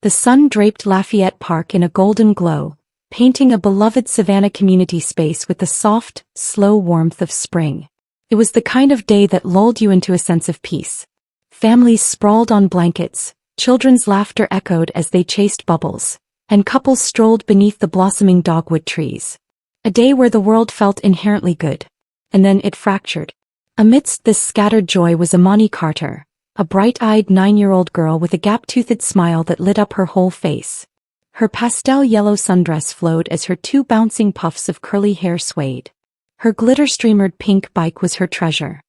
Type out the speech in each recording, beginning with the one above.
The sun draped Lafayette Park in a golden glow, painting a beloved Savannah community space with the soft, slow warmth of spring. It was the kind of day that lulled you into a sense of peace. Families sprawled on blankets, children's laughter echoed as they chased bubbles, and couples strolled beneath the blossoming dogwood trees. A day where the world felt inherently good. And then it fractured. Amidst this scattered joy was Amani Carter, a bright-eyed 9-year-old girl with a gap-toothed smile that lit up her whole face. Her pastel yellow sundress flowed as her 2 bouncing puffs of curly hair swayed. Her glitter-streamered pink bike was her treasure.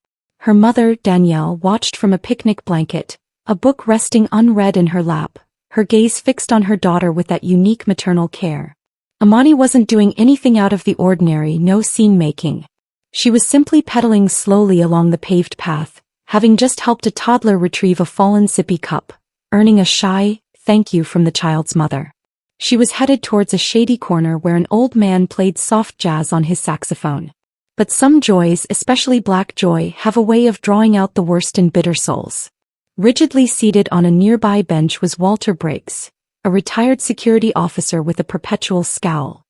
Her mother, Danielle, watched from a picnic blanket, a book resting unread in her lap, her gaze fixed on her daughter with that unique maternal care. Amani wasn't doing anything out of the ordinary, no scene-making. She was simply pedaling slowly along the paved path, having just helped a toddler retrieve a fallen sippy cup, earning a shy thank you from the child's mother. She was headed towards a shady corner where an old man played soft jazz on his saxophone. But some joys, especially black joy, have a way of drawing out the worst in bitter souls. Rigidly seated on a nearby bench was Walter Briggs, a retired security officer with a perpetual scowl.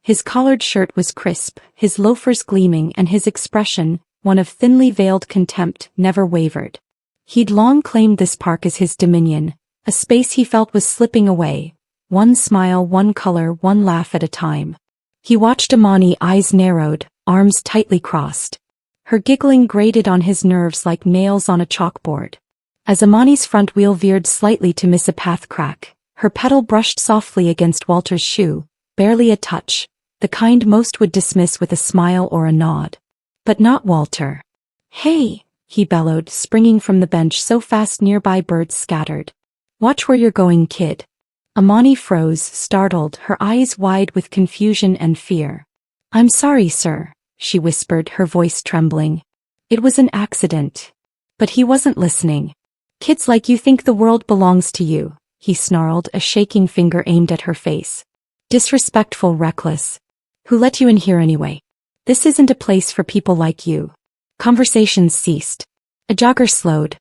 His collared shirt was crisp, his loafers gleaming, and his expression, one of thinly veiled contempt, never wavered. He'd long claimed this park as his dominion, a space he felt was slipping away, one smile, one color, one laugh at a time. He watched Amani, eyes narrowed, arms tightly crossed. Her giggling grated on his nerves like nails on a chalkboard. As Amani's front wheel veered slightly to miss a path crack, her pedal brushed softly against Walter's shoe, barely a touch, the kind most would dismiss with a smile or a nod. But not Walter. "Hey," he bellowed, springing from the bench so fast nearby birds scattered. "Watch where you're going, kid." Amani froze, startled, her eyes wide with confusion and fear. "I'm sorry, sir," she whispered, her voice trembling. "It was an accident." But he wasn't listening. "Kids like you think the world belongs to you," he snarled, a shaking finger aimed at her face. "Disrespectful, reckless. Who let you in here anyway? This isn't a place for people like you." Conversations ceased. A jogger slowed.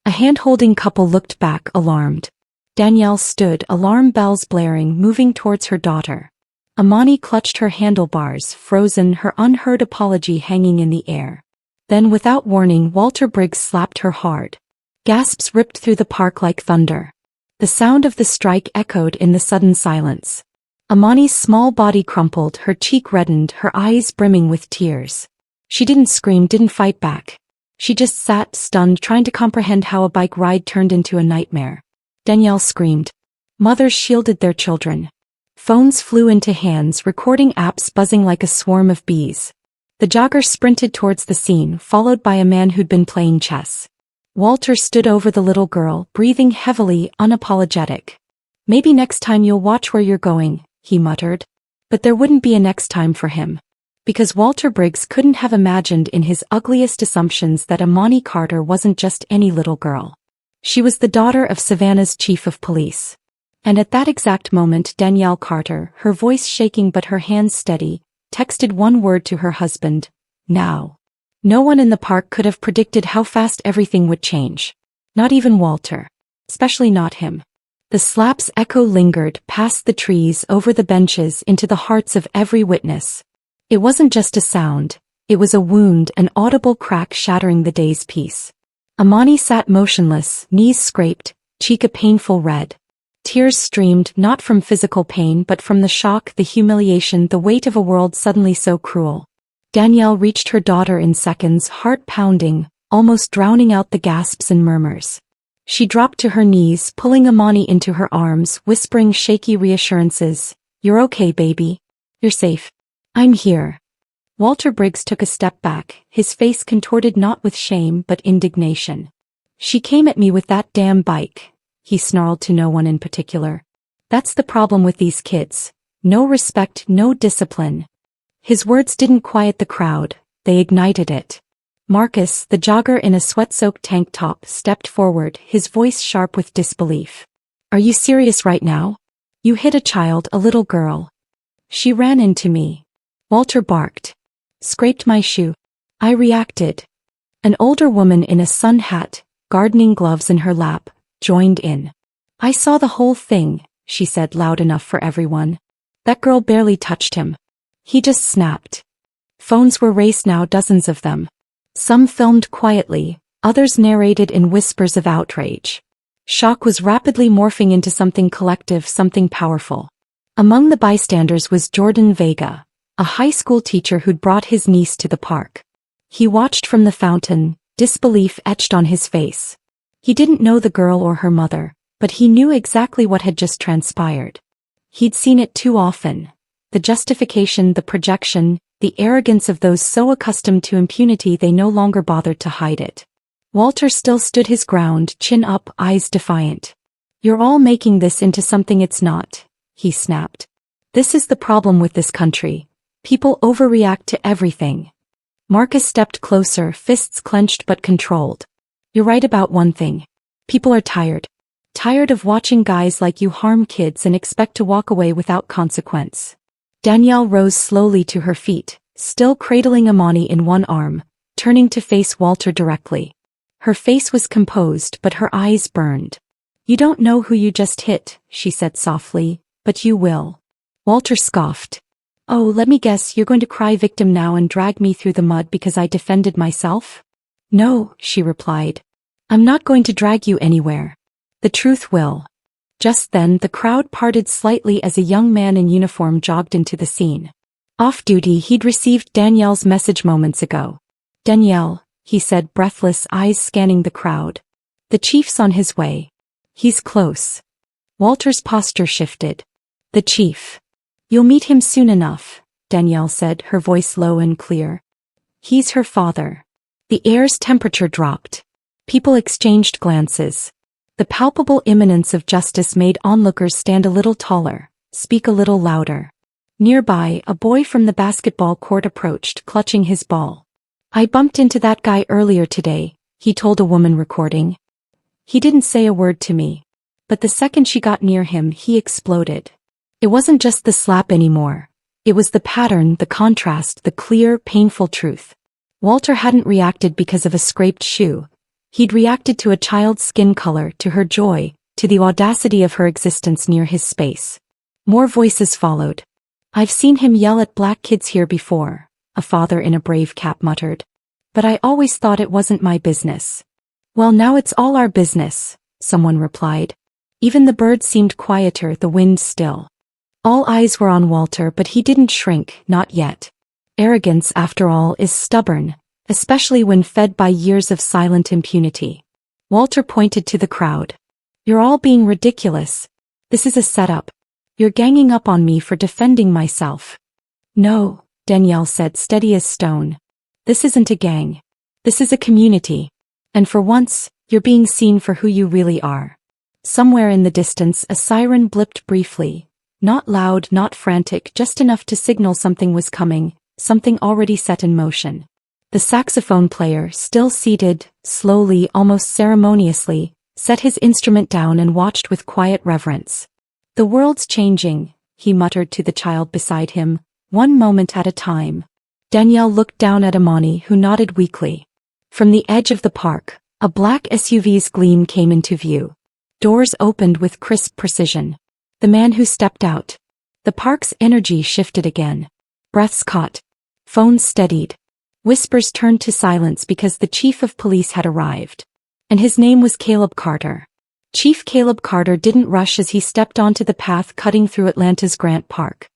A hand-holding couple looked back, alarmed. Danielle stood, alarm bells blaring, moving towards her daughter. Amani clutched her handlebars, frozen, her unheard apology hanging in the air. Then, without warning, Walter Briggs slapped her hard. Gasps ripped through the park like thunder. The sound of the strike echoed in the sudden silence. Amani's small body crumpled, her cheek reddened, her eyes brimming with tears. She didn't scream, didn't fight back. She just sat, stunned, trying to comprehend how a bike ride turned into a nightmare. Danielle screamed. Mothers shielded their children. Phones flew into hands, recording apps buzzing like a swarm of bees. The jogger sprinted towards the scene, followed by a man who'd been playing chess. Walter stood over the little girl, breathing heavily, unapologetic. "Maybe next time you'll watch where you're going," he muttered. But there wouldn't be a next time for him. Because Walter Briggs couldn't have imagined in his ugliest assumptions that Amani Carter wasn't just any little girl. She was the daughter of Savannah's chief of police. And at that exact moment, Danielle Carter, her voice shaking but her hands steady, texted one word to her husband: "Now." No one in the park could have predicted how fast everything would change. Not even Walter. Especially not him. The slap's echo lingered past the trees, over the benches, into the hearts of every witness. It wasn't just a sound, it was a wound, an audible crack shattering the day's peace. Amani sat motionless, knees scraped, cheek a painful red. Tears streamed, not from physical pain but from the shock, the humiliation, the weight of a world suddenly so cruel. Danielle reached her daughter in seconds, heart pounding, almost drowning out the gasps and murmurs. She dropped to her knees, pulling Amani into her arms, whispering shaky reassurances. "You're okay, baby. You're safe. I'm here." Walter Briggs took a step back, his face contorted not with shame but indignation. "She came at me with that damn bike," he snarled to no one in particular. "That's the problem with these kids. No respect, no discipline." His words didn't quiet the crowd, they ignited it. Marcus, the jogger in a sweat-soaked tank top, stepped forward, his voice sharp with disbelief. "Are you serious right now? You hit a child, a little girl." "She ran into me." Walter barked. "Scraped my shoe." I reacted. An older woman in a sun hat, gardening gloves in her lap, joined in. I saw the whole thing, she said loud enough for everyone. That girl barely touched him. He just snapped. Phones were raised now, dozens of them. Some filmed quietly, others narrated in whispers of outrage. Shock was rapidly morphing into something collective, something powerful. Among the bystanders was Jordan Vega, a high school teacher who'd brought his niece to the park. He watched from the fountain, disbelief etched on his face. He didn't know the girl or her mother, but he knew exactly what had just transpired. He'd seen it too often. The justification, the projection, the arrogance of those so accustomed to impunity they no longer bothered to hide it. Walter still stood his ground, chin up, eyes defiant. You're all making this into something it's not, he snapped. This is the problem with this country. People overreact to everything. Marcus stepped closer, fists clenched but controlled. You're right about one thing. People are tired. Tired of watching guys like you harm kids and expect to walk away without consequence. Danielle rose slowly to her feet, still cradling Amani in one arm, turning to face Walter directly. Her face was composed but her eyes burned. You don't know who you just hit, she said softly, but you will. Walter scoffed. Oh, let me guess, you're going to cry victim now and drag me through the mud because I defended myself? No, she replied. I'm not going to drag you anywhere. The truth will. Just then the crowd parted slightly as a young man in uniform jogged into the scene. Off duty, he'd received Danielle's message moments ago. Danielle, he said, breathless, eyes scanning the crowd. The chief's on his way. He's close. Walter's posture shifted. The chief. You'll meet him soon enough, Danielle said, her voice low and clear. He's her father. The air's temperature dropped. People exchanged glances. The palpable imminence of justice made onlookers stand a little taller, speak a little louder. Nearby, a boy from the basketball court approached, clutching his ball. I bumped into that guy earlier today, he told a woman recording. He didn't say a word to me. But the second she got near him, he exploded. It wasn't just the slap anymore. It was the pattern, the contrast, the clear, painful truth. Walter hadn't reacted because of a scraped shoe. He'd reacted to a child's skin color, to her joy, to the audacity of her existence near his space. More voices followed. I've seen him yell at black kids here before, a father in a brave cap muttered. But I always thought it wasn't my business. Well, now it's all our business, someone replied. Even the birds seemed quieter, the wind still. All eyes were on Walter, but he didn't shrink, not yet. Arrogance, after all, is stubborn, especially when fed by years of silent impunity. Walter pointed to the crowd. You're all being ridiculous. This is a setup. You're ganging up on me for defending myself. No, Danielle said, steady as stone. This isn't a gang. This is a community. And for once, you're being seen for who you really are. Somewhere in the distance, a siren blipped briefly. Not loud, not frantic, just enough to signal something was coming, something already set in motion. The saxophone player, still seated, slowly, almost ceremoniously, set his instrument down and watched with quiet reverence. The world's changing, he muttered to the child beside him, one moment at a time. Danielle looked down at Amani, who nodded weakly. From the edge of the park, a black SUV's gleam came into view. Doors opened with crisp precision. The man who stepped out. The park's energy shifted again. Breaths caught. Phones steadied. Whispers turned to silence because the chief of police had arrived. And his name was Caleb Carter. Chief Caleb Carter didn't rush as he stepped onto the path cutting through Atlanta's Grant Park.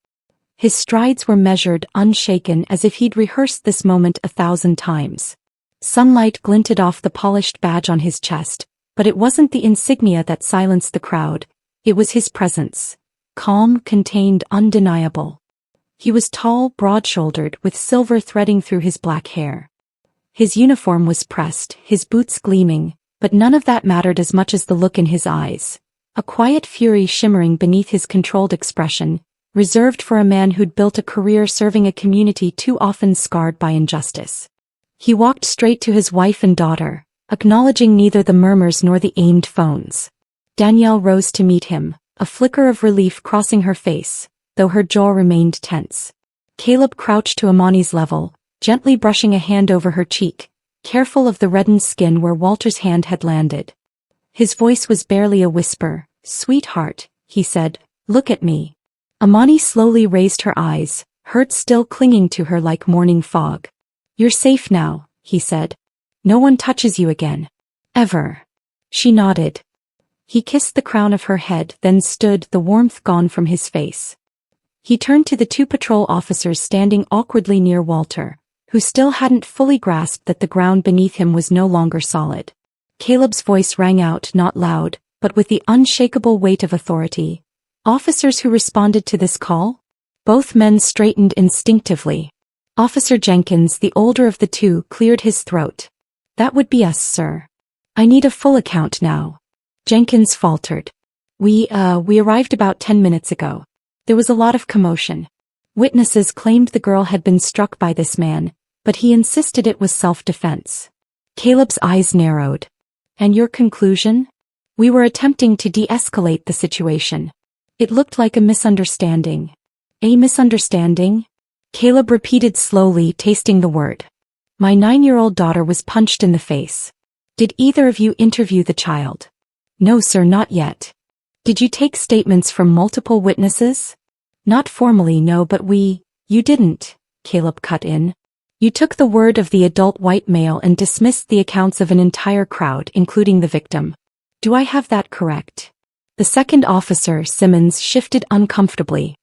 His strides were measured, unshaken, as if he'd rehearsed this moment 1,000 times. Sunlight glinted off the polished badge on his chest, but it wasn't the insignia that silenced the crowd. It was his presence. Calm, contained, undeniable. He was tall, broad-shouldered, with silver threading through his black hair. His uniform was pressed, his boots gleaming, but none of that mattered as much as the look in his eyes. A quiet fury shimmering beneath his controlled expression, reserved for a man who'd built a career serving a community too often scarred by injustice. He walked straight to his wife and daughter, acknowledging neither the murmurs nor the aimed phones. Danielle rose to meet him, a flicker of relief crossing her face, though her jaw remained tense. Caleb crouched to Amani's level, gently brushing a hand over her cheek, careful of the reddened skin where Walter's hand had landed. His voice was barely a whisper, Sweetheart, he said, look at me. Amani slowly raised her eyes, hurt still clinging to her like morning fog. You're safe now, he said. No one touches you again. Ever. She nodded. He kissed the crown of her head, then stood, the warmth gone from his face. He turned to the two patrol officers standing awkwardly near Walter, who still hadn't fully grasped that the ground beneath him was no longer solid. Caleb's voice rang out, not loud, but with the unshakable weight of authority. Officers who responded to this call? Both men straightened instinctively. Officer Jenkins, the older of the two, cleared his throat. That would be us, sir. I need a full account now. Jenkins faltered. We arrived about 10 minutes ago. There was a lot of commotion. Witnesses claimed the girl had been struck by this man, but he insisted it was self-defense. Caleb's eyes narrowed. And your conclusion? We were attempting to de-escalate the situation. It looked like a misunderstanding. A misunderstanding? Caleb repeated slowly, tasting the word. My 9-year-old daughter was punched in the face. Did either of you interview the child? No, sir, not yet. Did you take statements from multiple witnesses? Not formally, no, but You didn't, Caleb cut in. You took the word of the adult white male and dismissed the accounts of an entire crowd, including the victim. Do I have that correct? The second officer, Simmons, shifted uncomfortably.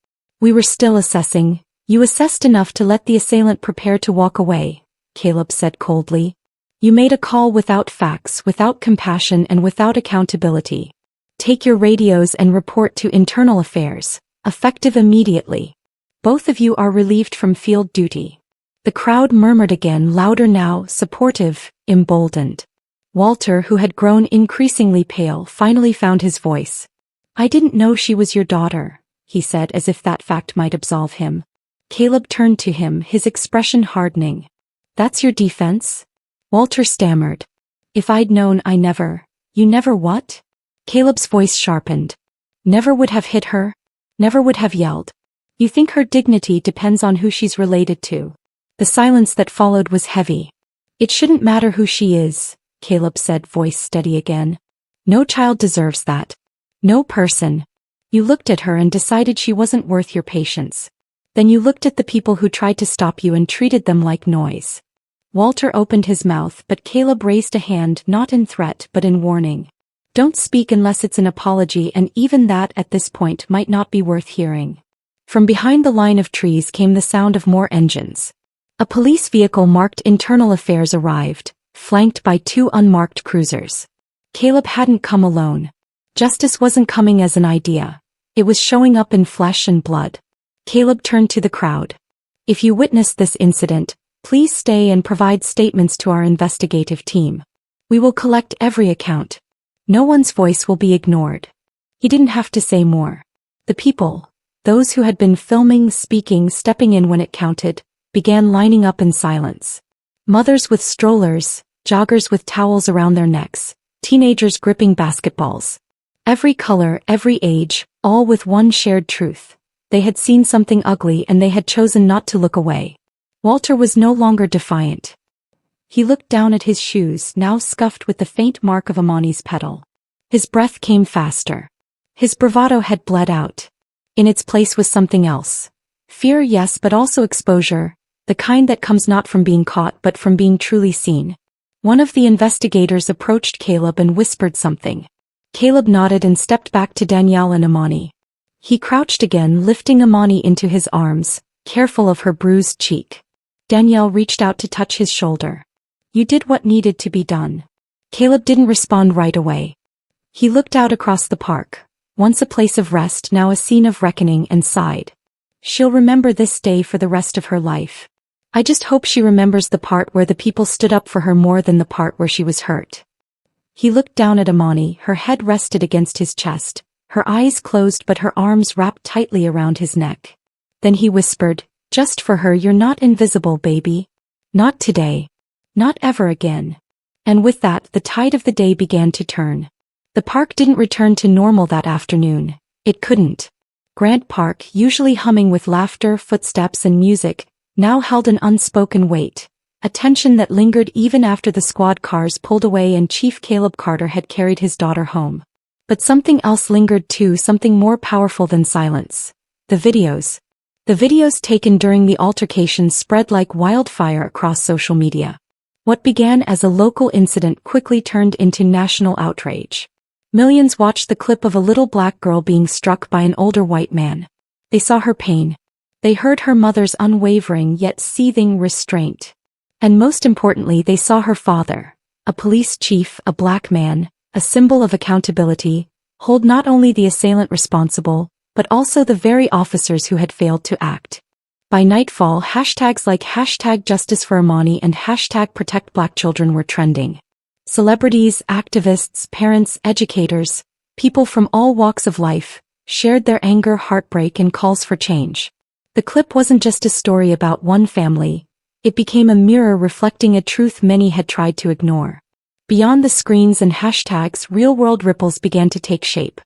We were still assessing. You assessed enough to let the assailant prepare to walk away, Caleb said coldly. You made a call without facts, without compassion, and without accountability. Take your radios and report to internal affairs, effective immediately. Both of you are relieved from field duty. The crowd murmured again, louder now, supportive, emboldened. Walter, who had grown increasingly pale, finally found his voice. I didn't know she was your daughter, he said, as if that fact might absolve him. Caleb turned to him, his expression hardening. That's your defense? Walter stammered. If I'd known, You never what? Caleb's voice sharpened. Never would have hit her? Never would have yelled? You think her dignity depends on who she's related to? The silence that followed was heavy. It shouldn't matter who she is, Caleb said, voice steady again. No child deserves that. No person. You looked at her and decided she wasn't worth your patience. Then you looked at the people who tried to stop you and treated them like noise. Walter opened his mouth, but Caleb raised a hand, not in threat but in warning. Don't speak unless it's an apology, and even that at this point might not be worth hearing. From behind the line of trees came the sound of more engines. A police vehicle marked internal affairs arrived, flanked by 2 unmarked cruisers. Caleb hadn't come alone. Justice wasn't coming as an idea. It was showing up in flesh and blood. Caleb turned to the crowd. If you witnessed this incident, please stay and provide statements to our investigative team. We will collect every account. No one's voice will be ignored. He didn't have to say more. The people, those who had been filming, speaking, stepping in when it counted, began lining up in silence. Mothers with strollers, joggers with towels around their necks, teenagers gripping basketballs. Every color, every age, all with one shared truth. They had seen something ugly and they had chosen not to look away. Walter was no longer defiant. He looked down at his shoes, now scuffed with the faint mark of Amani's pedal. His breath came faster. His bravado had bled out. In its place was something else. Fear, yes, but also exposure, the kind that comes not from being caught but from being truly seen. One of the investigators approached Caleb and whispered something. Caleb nodded and stepped back to Danielle and Amani. He crouched again, lifting Amani into his arms, careful of her bruised cheek. Danielle reached out to touch his shoulder. You did what needed to be done. Caleb didn't respond right away. He looked out across the park, once a place of rest, now a scene of reckoning, and sighed. She'll remember this day for the rest of her life. I just hope she remembers the part where the people stood up for her more than the part where she was hurt. He looked down at Amani, her head rested against his chest, her eyes closed but her arms wrapped tightly around his neck. Then he whispered, just for her, you're not invisible, baby. Not today. Not ever again. And with that, the tide of the day began to turn. The park didn't return to normal that afternoon. It couldn't. Grant Park, usually humming with laughter, footsteps, and music, now held an unspoken weight, a tension that lingered even after the squad cars pulled away and Chief Caleb Carter had carried his daughter home. But something else lingered too, something more powerful than silence. The videos. The videos taken during the altercation spread like wildfire across social media. What began as a local incident quickly turned into national outrage. Millions watched the clip of a little black girl being struck by an older white man. They saw her pain. They heard her mother's unwavering yet seething restraint. And most importantly, they saw her father, a police chief, a black man, a symbol of accountability, hold not only the assailant responsible, but also the very officers who had failed to act. By nightfall, hashtags like #JusticeForAmani and #ProtectBlackChildren were trending. Celebrities, activists, parents, educators, people from all walks of life, shared their anger, heartbreak, and calls for change. The clip wasn't just a story about one family, it became a mirror reflecting a truth many had tried to ignore. Beyond the screens and hashtags, real-world ripples began to take shape.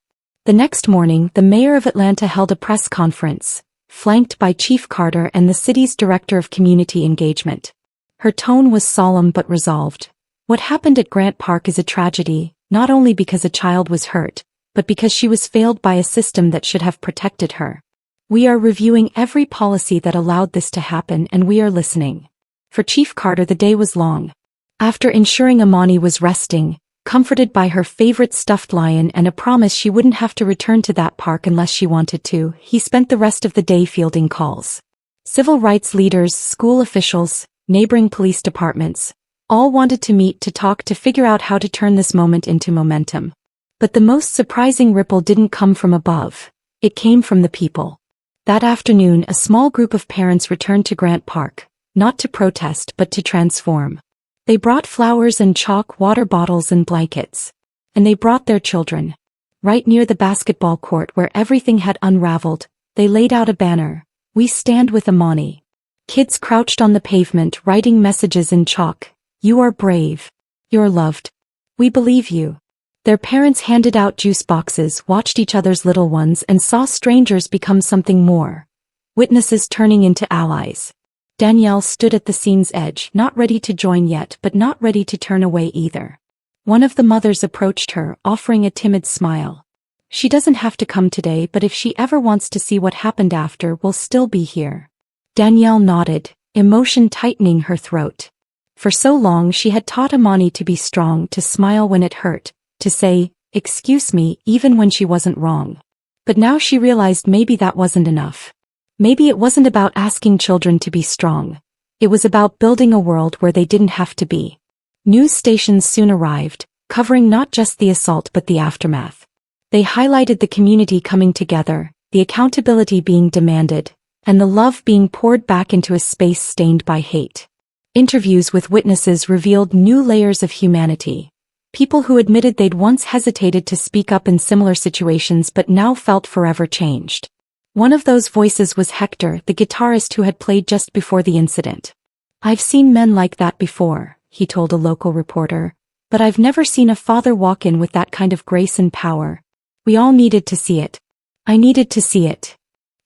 The next morning, the mayor of Atlanta held a press conference, flanked by Chief Carter and the city's director of community engagement. Her tone was solemn but resolved. What happened at Grant Park is a tragedy, not only because a child was hurt, but because she was failed by a system that should have protected her. We are reviewing every policy that allowed this to happen, and we are listening. For Chief Carter, the day was long. After ensuring Amani was resting, comforted by her favorite stuffed lion and a promise she wouldn't have to return to that park unless she wanted to, he spent the rest of the day fielding calls. Civil rights leaders, school officials, neighboring police departments, all wanted to meet to talk to figure out how to turn this moment into momentum. But the most surprising ripple didn't come from above. It came from the people. That afternoon, a small group of parents returned to Grant Park, not to protest but to transform. They brought flowers and chalk, water bottles and blankets. And they brought their children. Right near the basketball court where everything had unraveled, they laid out a banner, "We stand with Amani." Kids crouched on the pavement writing messages in chalk. "You are brave. You're loved. We believe you." Their parents handed out juice boxes, watched each other's little ones, and saw strangers become something more. Witnesses turning into allies. Danielle stood at the scene's edge, not ready to join yet, but not ready to turn away either. One of the mothers approached her, offering a timid smile. "She doesn't have to come today, but if she ever wants to see what happened after, we'll still be here." Danielle nodded, emotion tightening her throat. For so long she had taught Amani to be strong, to smile when it hurt, to say, "Excuse me," even when she wasn't wrong. But now she realized maybe that wasn't enough. Maybe it wasn't about asking children to be strong. It was about building a world where they didn't have to be. News stations soon arrived, covering not just the assault but the aftermath. They highlighted the community coming together, the accountability being demanded, and the love being poured back into a space stained by hate. Interviews with witnesses revealed new layers of humanity. People who admitted they'd once hesitated to speak up in similar situations but now felt forever changed. One of those voices was Hector, the guitarist who had played just before the incident. "I've seen men like that before," he told a local reporter, "but I've never seen a father walk in with that kind of grace and power. We all needed to see it. I needed to see it."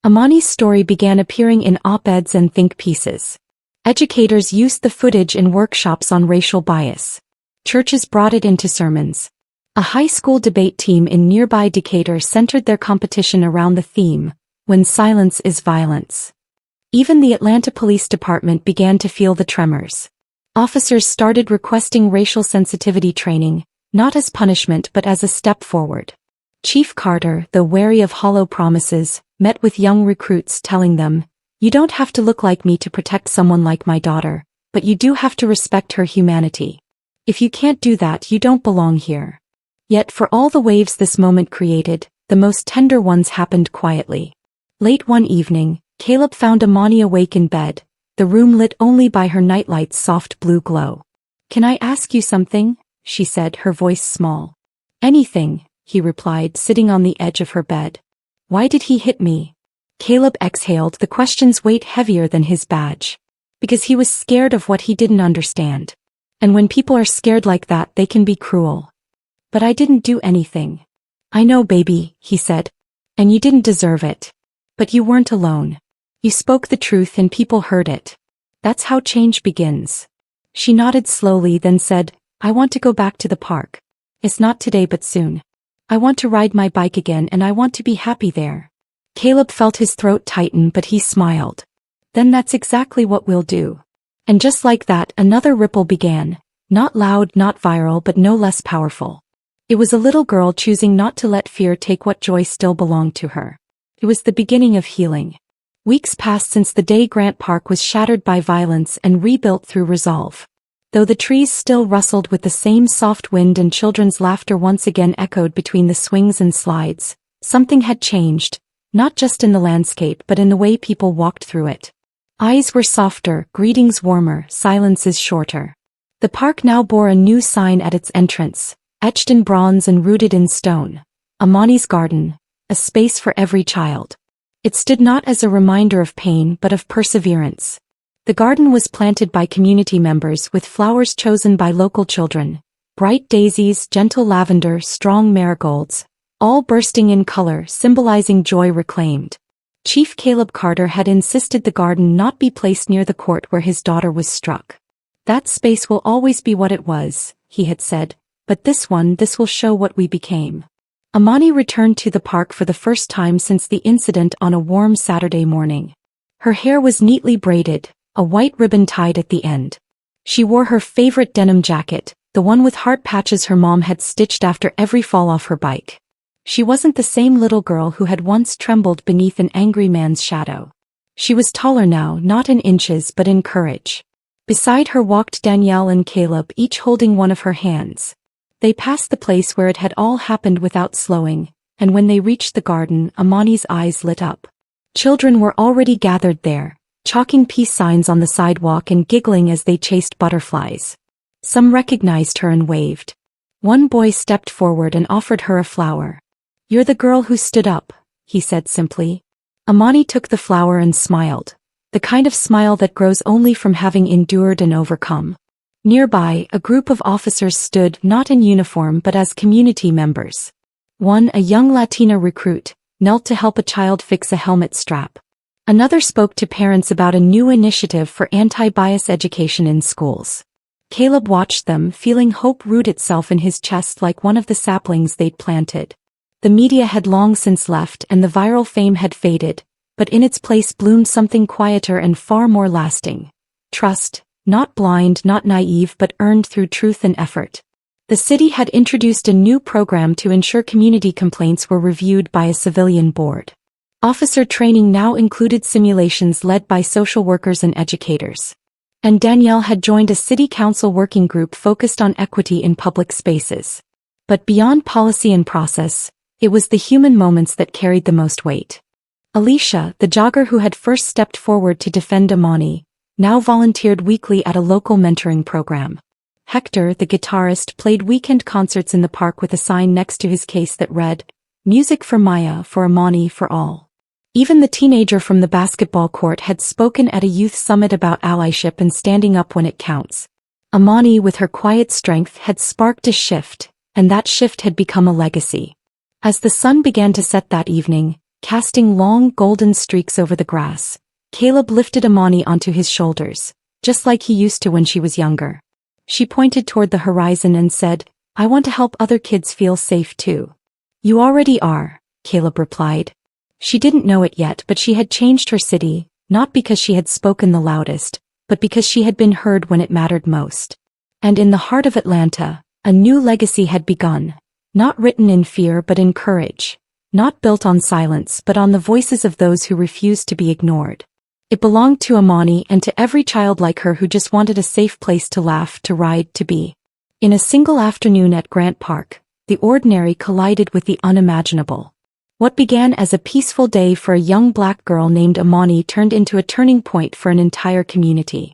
Amani's story began appearing in op-eds and think pieces. Educators used the footage in workshops on racial bias. Churches brought it into sermons. A high school debate team in nearby Decatur centered their competition around the theme, "When silence is violence." Even the Atlanta Police Department began to feel the tremors. Officers started requesting racial sensitivity training, not as punishment but as a step forward. Chief Carter, though wary of hollow promises, met with young recruits telling them, "You don't have to look like me to protect someone like my daughter, but you do have to respect her humanity. If you can't do that, you don't belong here." Yet for all the waves this moment created, the most tender ones happened quietly. Late one evening, Caleb found Amani awake in bed, the room lit only by her nightlight's soft blue glow. "Can I ask you something?" she said, her voice small. "Anything," he replied, sitting on the edge of her bed. "Why did he hit me?" Caleb exhaled, the question's weight heavier than his badge. Because he was scared of what he didn't understand. And when people are scared like that, they can be cruel. "But I didn't do anything." "I know, baby," he said. "And you didn't deserve it. But you weren't alone. You spoke the truth and people heard it. That's how change begins." She nodded slowly, then said, "I want to go back to the park. It's not today but soon." I want to ride my bike again and I want to be happy there. Caleb felt his throat tighten but he smiled. Then that's exactly what we'll do. And just like that, another ripple began. Not loud, not viral, but no less powerful. It was a little girl choosing not to let fear take what joy still belonged to her. It was the beginning of healing. Weeks passed since the day Grant Park was shattered by violence and rebuilt through resolve. Though the trees still rustled with the same soft wind and children's laughter once again echoed between the swings and slides, something had changed, not just in the landscape but in the way people walked through it. Eyes were softer, greetings warmer, silences shorter. The park now bore a new sign at its entrance, etched in bronze and rooted in stone. Amani's Garden, a space for every child. It stood not as a reminder of pain but of perseverance. The garden was planted by community members with flowers chosen by local children, bright daisies, gentle lavender, strong marigolds, all bursting in color, symbolizing joy reclaimed. Chief Caleb Carter had insisted the garden not be placed near the court where his daughter was struck. That space will always be what it was, he had said, but this will show what we became. Amani returned to the park for the first time since the incident on a warm Saturday morning. Her hair was neatly braided, a white ribbon tied at the end. She wore her favorite denim jacket, the one with heart patches her mom had stitched after every fall off her bike. She wasn't the same little girl who had once trembled beneath an angry man's shadow. She was taller now, not in inches but in courage. Beside her walked Danielle and Caleb, each holding one of her hands. They passed the place where it had all happened without slowing, and when they reached the garden, Amani's eyes lit up. Children were already gathered there, chalking peace signs on the sidewalk and giggling as they chased butterflies. Some recognized her and waved. One boy stepped forward and offered her a flower. "You're the girl who stood up," he said simply. Amani took the flower and smiled. The kind of smile that grows only from having endured and overcome. Nearby, a group of officers stood, not in uniform but as community members. One, a young Latina recruit, knelt to help a child fix a helmet strap. Another spoke to parents about a new initiative for anti-bias education in schools. Caleb watched them, feeling hope root itself in his chest like one of the saplings they'd planted. The media had long since left and the viral fame had faded, but in its place bloomed something quieter and far more lasting. Trust, not blind, not naive, but earned through truth and effort. The city had introduced a new program to ensure community complaints were reviewed by a civilian board. Officer training now included simulations led by social workers and educators. And Danielle had joined a city council working group focused on equity in public spaces. But beyond policy and process, it was the human moments that carried the most weight. Alicia, the jogger who had first stepped forward to defend Amani, now volunteered weekly at a local mentoring program. Hector, the guitarist, played weekend concerts in the park with a sign next to his case that read, "Music for Maya, for Amani, for all." Even the teenager from the basketball court had spoken at a youth summit about allyship and standing up when it counts. Amani, with her quiet strength, had sparked a shift, and that shift had become a legacy. As the sun began to set that evening, casting long golden streaks over the grass, Caleb lifted Amani onto his shoulders, just like he used to when she was younger. She pointed toward the horizon and said, "I want to help other kids feel safe too." "You already are," Caleb replied. She didn't know it yet, but she had changed her city, not because she had spoken the loudest, but because she had been heard when it mattered most. And in the heart of Atlanta, a new legacy had begun, not written in fear but in courage. Not built on silence but on the voices of those who refused to be ignored. It belonged to Amani and to every child like her who just wanted a safe place to laugh, to ride, to be. In a single afternoon at Grant Park, the ordinary collided with the unimaginable. What began as a peaceful day for a young black girl named Amani turned into a turning point for an entire community.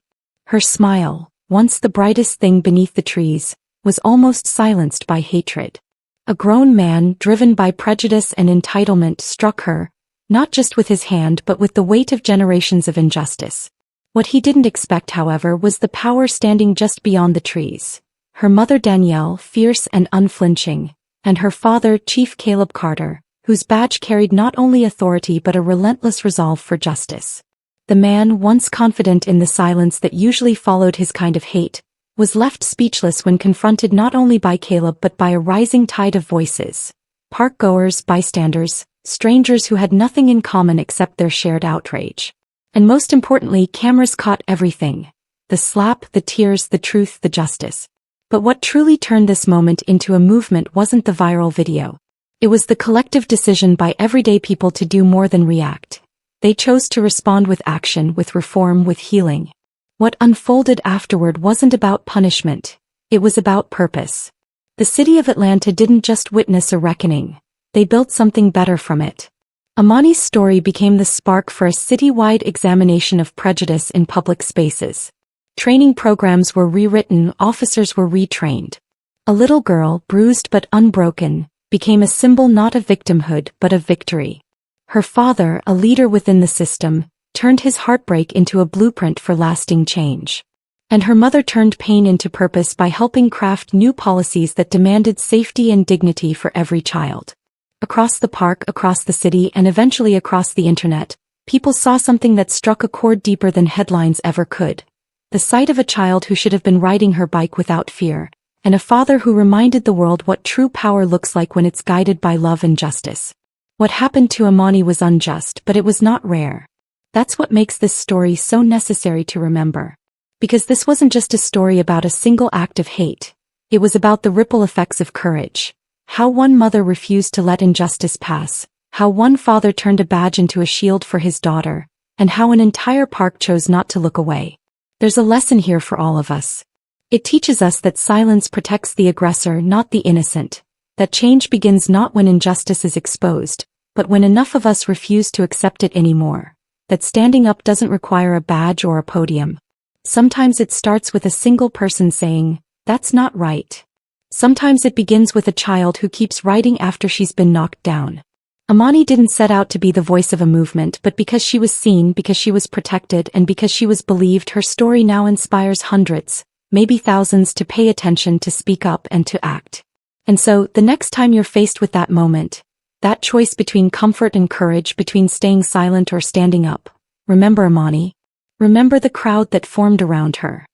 Her smile, once the brightest thing beneath the trees, was almost silenced by hatred. A grown man, driven by prejudice and entitlement, struck her, not just with his hand but with the weight of generations of injustice. What he didn't expect, however, was the power standing just beyond the trees. Her mother Danielle, fierce and unflinching, and her father, Chief Caleb Carter, whose badge carried not only authority but a relentless resolve for justice. The man, once confident in the silence that usually followed his kind of hate, was left speechless when confronted not only by Caleb but by a rising tide of voices. Park-goers, bystanders, strangers who had nothing in common except their shared outrage. And most importantly, cameras caught everything. The slap, the tears, the truth, the justice. But what truly turned this moment into a movement wasn't the viral video. It was the collective decision by everyday people to do more than react. They chose to respond with action, with reform, with healing. What unfolded afterward wasn't about punishment. It was about purpose. The city of Atlanta didn't just witness a reckoning. They built something better from it. Amani's story became the spark for a city-wide examination of prejudice in public spaces. Training programs were rewritten, officers were retrained. A little girl, bruised but unbroken, became a symbol not of victimhood but of victory. Her father, a leader within the system, turned his heartbreak into a blueprint for lasting change. And her mother turned pain into purpose by helping craft new policies that demanded safety and dignity for every child. Across the park, across the city, and eventually across the internet, people saw something that struck a chord deeper than headlines ever could. The sight of a child who should have been riding her bike without fear, and a father who reminded the world what true power looks like when it's guided by love and justice. What happened to Amani was unjust, but it was not rare. That's what makes this story so necessary to remember. Because this wasn't just a story about a single act of hate. It was about the ripple effects of courage. How one mother refused to let injustice pass, how one father turned a badge into a shield for his daughter, and how an entire park chose not to look away. There's a lesson here for all of us. It teaches us that silence protects the aggressor, not the innocent. That change begins not when injustice is exposed, but when enough of us refuse to accept it anymore. That standing up doesn't require a badge or a podium. Sometimes it starts with a single person saying, "That's not right." Sometimes it begins with a child who keeps writing after she's been knocked down. Amani didn't set out to be the voice of a movement, but because she was seen, because she was protected, and because she was believed, her story now inspires hundreds, maybe thousands, to pay attention, to speak up, and to act. And so, the next time you're faced with that moment, that choice between comfort and courage, between staying silent or standing up, remember Amani. Remember the crowd that formed around her.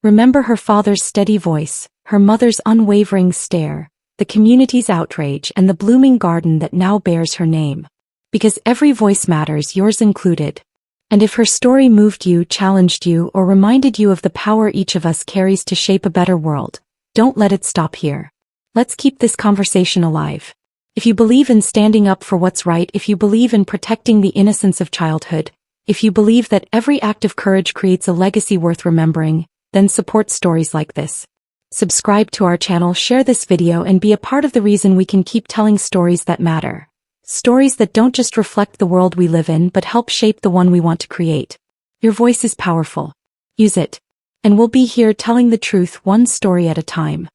Remember her father's steady voice, her mother's unwavering stare, the community's outrage, and the blooming garden that now bears her name. Because every voice matters, yours included. And if her story moved you, challenged you, or reminded you of the power each of us carries to shape a better world, don't let it stop here. Let's keep this conversation alive. If you believe in standing up for what's right, if you believe in protecting the innocence of childhood, if you believe that every act of courage creates a legacy worth remembering, then support stories like this. Subscribe to our channel, share this video, and be a part of the reason we can keep telling stories that matter. Stories that don't just reflect the world we live in but help shape the one we want to create. Your voice is powerful. Use it. And we'll be here telling the truth one story at a time.